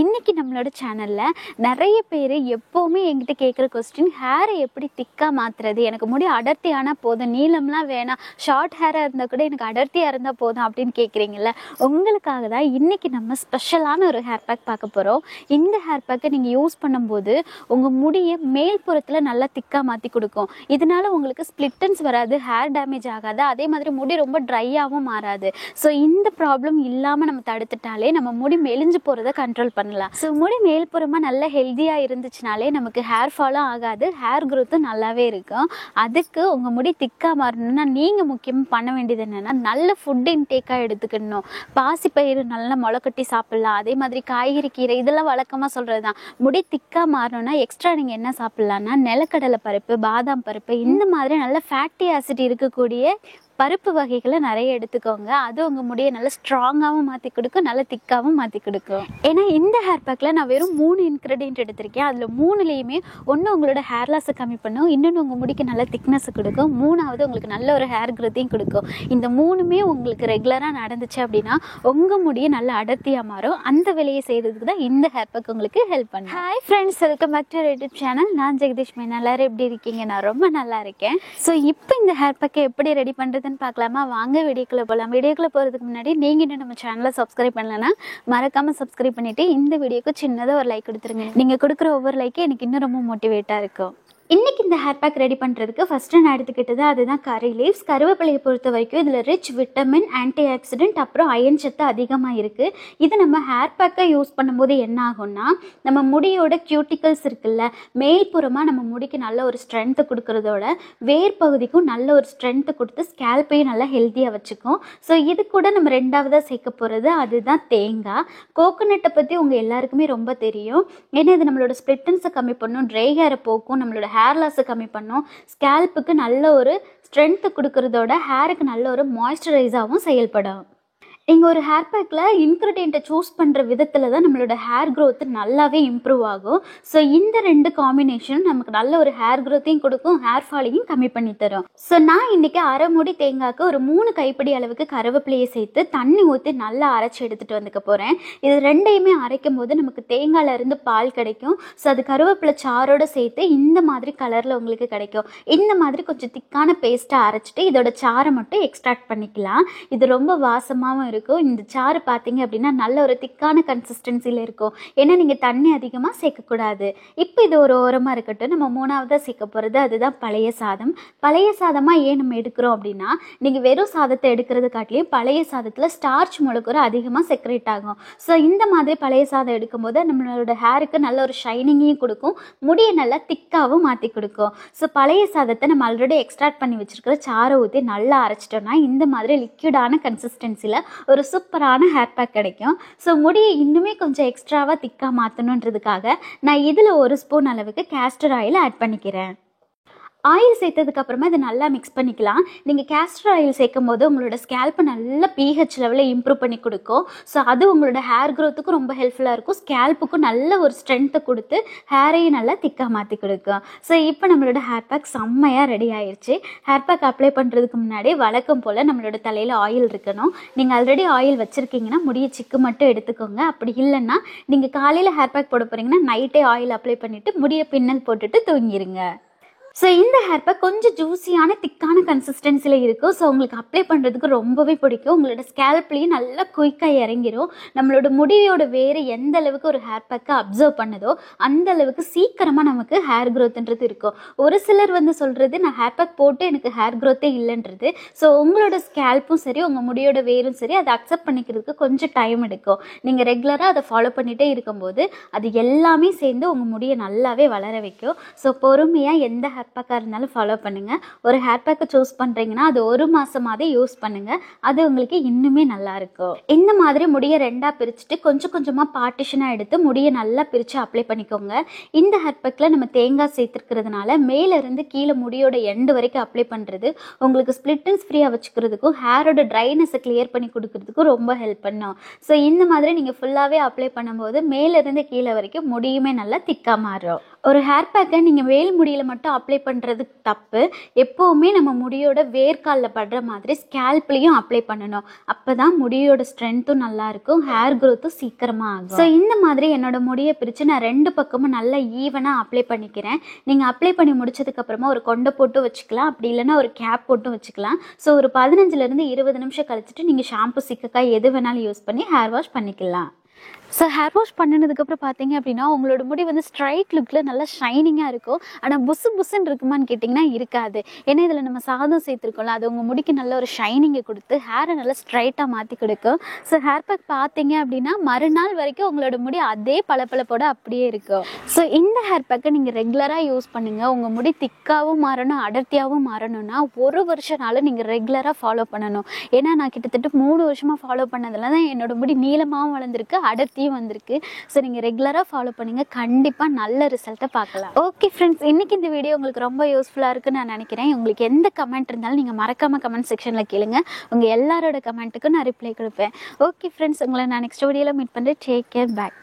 இன்னைக்கு நம்மளோட சேனல்ல நிறைய பேர் எப்பவுமே என்கிட்ட கேட்குற கொஸ்டின், ஹேரை எப்படி திக்காக மாற்றுறது, எனக்கு முடி அடர்த்தியான போதும், நீளம்லாம் வேணாம், ஷார்ட் ஹேராக இருந்தால் கூட எனக்கு அடர்த்தியாக இருந்தால் போதும் அப்படின்னு கேட்குறீங்கள. உங்களுக்காக தான் இன்னைக்கு நம்ம ஸ்பெஷலான ஒரு ஹேர் பேக் பார்க்க போகிறோம். இந்த ஹேர் பேக்கை நீங்கள் யூஸ் பண்ணும்போது உங்கள் முடியை மேல்புறத்தில் நல்லா திக்காக மாற்றி கொடுக்கும். இதனால உங்களுக்கு ஸ்ப்ளிட்டன்ஸ் வராது, ஹேர் டேமேஜ் ஆகாது, அதே மாதிரி முடி ரொம்ப ட்ரையாகவும் மாறாது. ஸோ இந்த ப்ராப்ளம் இல்லாமல் நம்ம தடுத்துட்டாலே நம்ம முடி மெலிஞ்சு போகிறத கண்ட்ரோல் பண்ணலாம். ஸோ முடி மேல்புறமாக நல்ல ஹெல்த்தியாக இருந்துச்சுனாலே நமக்கு ஹேர் ஃபாலும் ஆகாது, ஹேர் க்ரோத்தும் நல்லாவே இருக்கும். அதுக்கு உங்கள் முடி திக்காக மாறணும்னா நீங்கள் முக்கியமாக பண்ண வேண்டியது என்னென்னா, நல்ல ஃபுட் இன்டேக்காக எடுத்துக்கணும். பாசிப்பயிறு நல்லா முளைக்கட்டி சாப்பிட்லாம், அதே மாதிரி காய்கறி கீரை இதெல்லாம் வழக்கமாக சொல்கிறது தான். முடி திக்காக மாறணும்னா எக்ஸ்ட்ரா நீங்கள் என்ன சாப்பிட்லான்னா, நிலக்கடலை பருப்பு, பாதாம் பருப்பு, இந்த மாதிரி நல்ல ஃபேட்டி ஆசிட் இருக்கக்கூடிய பருப்பு வகைகளை நிறைய எடுத்துக்கோங்க. அது உங்கள் முடியை நல்லா ஸ்ட்ராங்காகவும் மாற்றி கொடுக்கும், நல்லா திக்காகவும் மாற்றி கொடுக்கும். ஏன்னா இந்த ஹேர் பேக்கில் நான் வெறும் 3 இன்க்ரீடியன்ட் எடுத்திருக்கேன். அதில் 3லேயுமே ஒன்று உங்களோட ஹேர் லாஸை கம்மி பண்ணும், இன்னொன்று உங்கள் முடிக்கு நல்ல திக்னஸ் கொடுக்கும், 3வது உங்களுக்கு நல்ல ஒரு ஹேர் க்ரோத்தையும் கொடுக்கும். இந்த 3மே உங்களுக்கு ரெகுலராக நடந்துச்சு அப்படின்னா உங்கள் முடியை நல்லா அடர்த்தியாக மாறும். அந்த வேலையை செய்கிறதுக்கு தான் இந்த ஹேர் பேக் உங்களுக்கு ஹெல்ப் பண்ணும். Hi friends, welcome back to YouTube channel. நான் ஜெகதீஷ் மேனா. எல்லாரும் எப்படி இருக்கீங்க? நான் ரொம்ப நல்லா இருக்கேன். ஸோ இப்போ இந்த ஹேர் பேக்கை எப்படி ரெடி பண்ணுறது பார்க்கலாமா? வாங்க வீடியோக்குள்ள போகலாம். வீடியோக்குள்ள போகிறதுக்கு முன்னாடி நீங்கள் இன்னும் நம்ம சேனலை சப்ஸ்கிரைப் பண்ணலன்னா மறக்காமல் சப்ஸ்கிரைப் பண்ணிவிட்டு இந்த வீடியோக்கு சின்னதாக ஒரு லைக் கொடுத்துருங்க. நீங்கள் கொடுக்குற ஒவ்வொரு லைக்கே எனக்கு இன்னும் ரொம்ப மோட்டிவேட்டாக இருக்கும். இன்றைக்கி இந்த ஹேர் பேக் ரெடி பண்ணுறதுக்கு ஃபஸ்ட்டு நான் எடுத்துக்கிட்டது அதுதான் கரி லீவ்ஸ். கருவேப்பிலையை பொறுத்த வரைக்கும் இதில் ரிச் விட்டமின், ஆன்டி ஆக்சிடென்ட், அப்புறம் அயன் சத்து அதிகமாக இருக்குது. இது நம்ம ஹேர் பேக்கை யூஸ் பண்ணும்போது என்ன ஆகும்னா, நம்ம முடியோட கியூட்டிகல்ஸ் இருக்குல்ல, மேல்புறமாக நம்ம முடிக்கு நல்ல ஒரு ஸ்ட்ரென்த்து கொடுக்குறதோட வேர் பகுதிக்கும் நல்ல ஒரு ஸ்ட்ரென்த்து கொடுத்து ஸ்கேல்ப்பையும் நல்லா ஹெல்த்தியாக வச்சுக்கும். ஸோ இது கூட நம்ம ரெண்டாவதாக சேர்க்க போகிறது அதுதான் தேங்காய். கோகோனட்டை பற்றி உங்கள் எல்லாருக்குமே ரொம்ப தெரியும். ஏன்னா இது நம்மளோட ஸ்ப்ளிட்டன்ஸை கம்மி பண்ணும், ட்ரை ஹேரை போக்கும், நம்மளோட ஹேர் லாஸை கம்மி பண்ணும், ஸ்கேல்ப்புக்கு நல்ல ஒரு ஸ்ட்ரென்த்து கொடுக்கறதோட ஹேருக்கு நல்ல ஒரு மாய்ஸ்சரைஸாகவும் செயல்படும். நீங்கள் ஒரு ஹேர் பேக்கில் இன்க்ரீடியண்ட்டை சூஸ் பண்ணுற விதத்தில் தான் நம்மளோட ஹேர் க்ரோத்து நல்லாவே இம்ப்ரூவ் ஆகும். ஸோ இந்த 2 காம்பினேஷன் நமக்கு நல்ல ஒரு ஹேர் க்ரோத்தையும் கொடுக்கும், ஹேர் ஃபாலையும் கம்மி பண்ணி தரும். ஸோ நான் இன்றைக்கி அரை மூடி தேங்காய்க்கு ஒரு 3 கைப்பிடி அளவுக்கு கருவேப்பிலையை சேர்த்து தண்ணி ஊற்றி நல்லா அரைச்சி எடுத்துகிட்டு வந்துக்க போகிறேன். இது ரெண்டையுமே அரைக்கும் போது நமக்கு தேங்காயிலேருந்து பால் கிடைக்கும். ஸோ அது கருவேப்பிலை சாரோடு சேர்த்து இந்த மாதிரி கலரில் உங்களுக்கு கிடைக்கும். இந்த மாதிரி கொஞ்சம் திக்கான பேஸ்ட்டாக அரைச்சிட்டு இதோட சாரை மட்டும் எக்ஸ்ட்ராக்ட் பண்ணிக்கலாம். இது ரொம்ப வாசமாகவும் இருக்கும். இந்த சாறு பார்த்தீங்க அப்படின்னா நல்ல ஒரு திக்கான கன்சிஸ்டன்சியில் இருக்கும். ஏன்னா நீங்கள் தண்ணி அதிகமாக சேர்க்கக்கூடாது. இப்போ இது ஒரு ஓரமாக இருக்கட்டும். நம்ம 3வதாக சேர்க்க போகிறது அதுதான் பழைய சாதம். பழைய சாதமாக ஏன் நம்ம எடுக்கிறோம் அப்படின்னா, நீங்கள் வெறும் சாதத்தை எடுக்கிறது காட்டிலையும் பழைய சாதத்தில் ஸ்டார்ச் மூலக்கூறு அதிகமாக செக்ரேட் ஆகும். ஸோ இந்த மாதிரி பழைய சாதம் எடுக்கும்போது நம்மளோட ஹேருக்கு நல்ல ஒரு ஷைனிங்கையும் கொடுக்கும், முடியை நல்லா திக்காகவும் மாற்றி கொடுக்கும். ஸோ பழைய சாதத்தை நம்ம ஆல்ரெடி எக்ஸ்ட்ராக்ட் பண்ணி வச்சுருக்கிற சாரை ஊற்றி நல்லா அரைச்சிட்டோம்னா இந்த மாதிரி லிக்விடான கன்சிஸ்டன்சியில் ஒரு சூப்பரான ஹேர் பேக் கிடைக்கும். ஸோ முடியை இன்னுமே கொஞ்சம் எக்ஸ்ட்ராவாக திக்காக மாற்றணுன்றதுக்காக நான் இதில் 1 ஸ்பூன் அளவுக்கு கேஸ்டர் ஆயில் ஆட் பண்ணிக்கிறேன். ஆயில் சேர்த்ததுக்கு அப்புறமா இதை நல்லா மிக்ஸ் பண்ணிக்கலாம். நீங்கள் கேஸ்டர் ஆயில் சேர்க்கும் போது உங்களோட ஸ்கேல்ப்பை நல்ல pH லெவலில் இம்ப்ரூவ் பண்ணி கொடுக்கும். ஸோ அது உங்களோட ஹேர் க்ரோத்துக்கும் ரொம்ப ஹெல்ப்ஃபுல்லாக இருக்கும், ஸ்கேல்ப்புக்கும் நல்ல ஒரு ஸ்ட்ரென்த்தை கொடுத்து ஹேரையும் நல்லா திக்காக மாற்றி கொடுக்கும். ஸோ இப்போ நம்மளோட ஹேர் பேக் செம்மையாக ரெடி ஆயிடுச்சு. ஹேர் பேக் அப்ளை பண்ணுறதுக்கு முன்னாடி வழக்கம் போல் நம்மளோட தலையில் ஆயில் இருக்கணும். நீங்கள் ஆல்ரெடி ஆயில் வச்சுருக்கீங்கன்னா முடிய சிக்கு மட்டும் எடுத்துக்கோங்க. அப்படி இல்லைன்னா நீங்கள் காலையில் ஹேர் பேக் போட போகிறீங்கன்னா நைட்டே ஆயில் அப்ளை பண்ணிவிட்டு முடியை பின்னல் போட்டுட்டு தூங்கிடுங்க. ஸோ இந்த ஹேர் பேக் கொஞ்சம் ஜூஸியான திக்கான கன்சிஸ்டன்சியில் இருக்கும். ஸோ உங்களுக்கு அப்ளை பண்ணுறதுக்கு ரொம்பவே பிடிக்கும். உங்களோட ஸ்கேல்ப்லேயும் நல்லா குயிக்காக இறங்கிடும். நம்மளோட முடியோட வேறு எந்த அளவுக்கு ஒரு ஹேர் பேக்கை அப்சர்வ் பண்ணுதோ அந்த அளவுக்கு சீக்கிரமாக நமக்கு ஹேர் க்ரோத்துன்றது இருக்கும். ஒரு சிலர் சொல்கிறது நான் ஹேர் பேக் போட்டு எனக்கு ஹேர் க்ரோத்தே இல்லைன்றது. ஸோ உங்களோட ஸ்கேல்ப்பும் சரி உங்கள் முடியோட வேரும் சரி அதை அக்செப்ட் பண்ணிக்கிறதுக்கு கொஞ்சம் டைம் எடுக்கும். நீங்கள் ரெகுலராக அதை ஃபாலோ பண்ணிகிட்டே இருக்கும்போது அது எல்லாமே சேர்ந்து உங்கள் முடியை நல்லாவே வளர வைக்கும். ஸோ பொறுமையாக எந்த ஹேர் பேக்காக இருந்தாலும் ஃபாலோ பண்ணுங்கள். ஒரு ஹேர் பேக்கை சூஸ் பண்ணுறீங்கன்னா அது 1 மாதமாகவே யூஸ் பண்ணுங்கள், அது உங்களுக்கு இன்னுமே நல்லாயிருக்கும். இந்த மாதிரி முடியை 2ஆக பிரிச்சுட்டு கொஞ்சம் கொஞ்சமாக பார்ட்டிஷனாக எடுத்து முடியை நல்லா பிரித்து அப்ளை பண்ணிக்கோங்க. இந்த ஹேர் பேக்கில் நம்ம தேங்காய் சேர்த்துருக்கிறதுனால மேலேருந்து கீழே முடியோட எண்டு வரைக்கும் அப்ளை பண்ணுறது உங்களுக்கு ஸ்ப்ளிட்டன்ஸ் ஃப்ரீயாக வச்சுக்கிறதுக்கும் ஹேரோட ட்ரைனஸை கிளியர் பண்ணி கொடுக்கறதுக்கும் ரொம்ப ஹெல்ப் பண்ணும். ஸோ இந்த மாதிரி நீங்கள் ஃபுல்லாகவே அப்ளை பண்ணும்போது மேலேருந்து கீழே வரைக்கும் முடியுமே நல்லா திக்காக மாறும். ஒரு ஹேர் பேக்கை நீங்கள் வேல் முடியில் மட்டும் அப்ளை பண்ணுறது தப்பு. எப்போவுமே நம்ம முடியோட வேர்க்காலில் படுற மாதிரி ஸ்கேல்ப்லேயும் அப்ளை பண்ணணும். அப்போ தான் முடியோட ஸ்ட்ரென்த்தும் நல்லாயிருக்கும், ஹேர் க்ரோத்தும் சீக்கிரமாக ஆகும். ஸோ இந்த மாதிரி என்னோடய முடியை பிரித்து நான் 2 பக்கமும் நல்லா ஈவனாக அப்ளை பண்ணிக்கிறேன். நீங்கள் அப்ளை பண்ணி முடிச்சதுக்கப்புறமா ஒரு கொண்டை போட்டு வச்சுக்கலாம், அப்படி இல்லைன்னா ஒரு கேப் போட்டு வச்சுக்கலாம். ஸோ ஒரு 15லேருந்து 20 நிமிஷம் கழிச்சிட்டு நீங்கள் ஷாம்பு, சிக்கக்காய் எது வேணாலும் யூஸ் பண்ணி ஹேர் வாஷ் பண்ணிக்கலாம். ஸோ ஹேர் வாஷ் பண்ணினதுக்கப்புறம் பார்த்தீங்க அப்படின்னா உங்களோட முடி வந்து ஸ்ட்ரைட் லுக்கில் நல்லா ஷைனிங்காக இருக்கும். ஆனால் புஸ்ஸுன்னு இருக்குமான்னு கேட்டிங்கன்னா இருக்காது. ஏன்னா இதில் நம்ம சாதம் சேர்த்துருக்கோம்ல, அது உங்கள் முடிக்கு நல்ல ஒரு ஷைனிங்கை கொடுத்து ஹேரை நல்லா ஸ்ட்ரைட்டாக மாற்றி கொடுக்கும். ஸோ ஹேர் பேக் பார்த்தீங்க அப்படின்னா மறுநாள் வரைக்கும் உங்களோட முடி அதே பளபளப்போட அப்படியே இருக்கும். ஸோ இந்த ஹேர் பேக்கை நீங்கள் ரெகுலராக யூஸ் பண்ணுங்கள். உங்கள் முடி திக்காகவும் மாறணும், அடர்த்தியாகவும் மாறணும்னா 1 வருஷனாலும் நீங்கள் ரெகுலராக ஃபாலோ பண்ணணும். ஏன்னா நான் கிட்டத்தட்ட 3 வருஷமாக ஃபாலோ பண்ணதில் தான் என்னோட முடி நீளமாகவும் வளர்ந்துருக்கு, அடர்த்தியும் வந்திருக்கு. ஸோ நீங்கள் ரெகுலராக ஃபாலோ பண்ணுங்கள், கண்டிப்பாக நல்ல ரிசல்ட்டை பார்க்கலாம். ஓகே ஃப்ரெண்ட்ஸ், இன்றைக்கி இந்த வீடியோ உங்களுக்கு ரொம்ப யூஸ்ஃபுல்லாக இருக்குன்னு நான் நினைக்கிறேன். உங்களுக்கு எந்த கமெண்ட் இருந்தாலும் நீங்கள் மறக்காமல் கமெண்ட் செக்ஷனில் கேளுங்க. உங்கள் எல்லாரோட கமெண்ட்டுக்கும் நான் ரிப்ளை கொடுப்பேன். ஓகே ஃப்ரெண்ட்ஸ், உங்களை நான் நெக்ஸ்ட் வீடியோவில் மீட் பண்ணுறேன். டேக் கேர், பாய்.